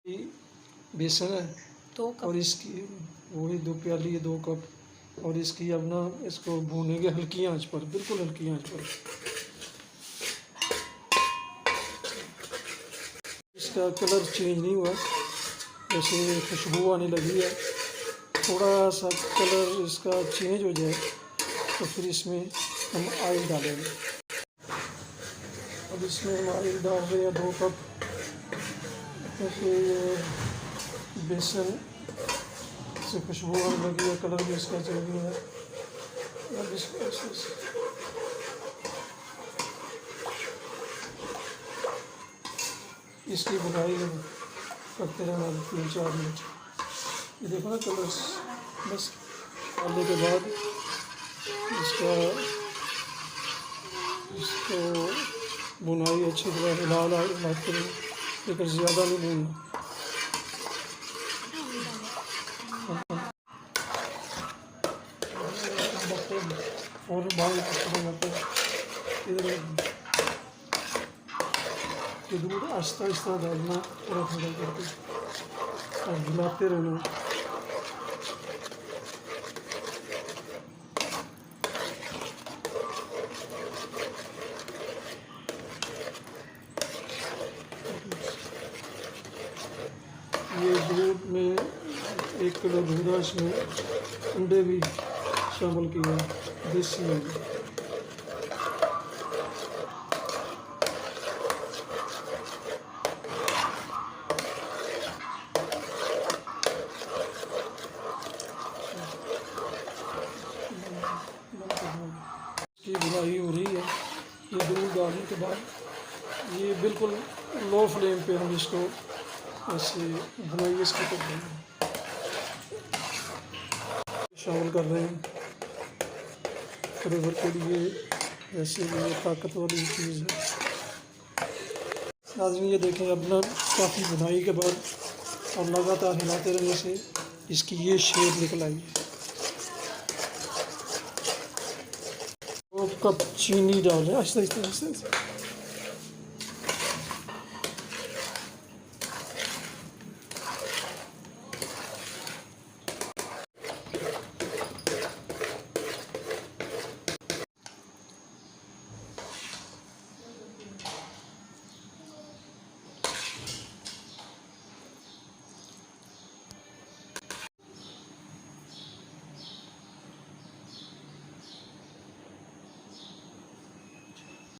बेसन है 2 कप। और इसकी वही 2 प्याली 2 कप। और इसकी अब ना इसको भूनेंगे हल्की आंच पर, बिल्कुल हल्की आंच पर। इसका कलर चेंज नहीं हुआ, जैसे खुशबू आने लगी है। थोड़ा सा कलर इसका चेंज हो जाए तो फिर इसमें हम ऑयल डालेंगे। अब इसमें हम ऑयल डाल रहे हैं 2 कप। क्योंकि ये बेसन से खुशबू आने लगी है, कलर भी इसका चल गया है। अब इसको इसकी बुनाई करते रहना 3-4 मिनट। ये देखो ना कलर बस डालने के बाद इसको बुनाई अच्छी तरह हिलाते रहो, लेकिन ज़्यादा नहीं भूनना। और बाल इधर ये दूध आहिस्ता आहिस्ता डालना, थोड़ा थोड़ा करके और हिलाते रहना। ये दूध में 1 किलो दूध है, इसमें अंडे भी शामिल किए हैं, देसी अंडे। इसकी बुनाई हो रही है। ये दूध डालने के बाद ये बिल्कुल लो फ्लेम पे हम इसको ऐसे बुनाई इसकी कर रहे हैं, शामिल कर रहे हैं फ्लेवर के लिए। ऐसे ये ताकत वाली चीज़ है। नाज़रीन ये देखें, अब ना काफ़ी बुनाई के बाद और लगातार हिलाते रहने से इसकी ये शेप निकल आई है। 2 कप चीनी डालें, आहिस्ता आहिस्ता आहिस्ता।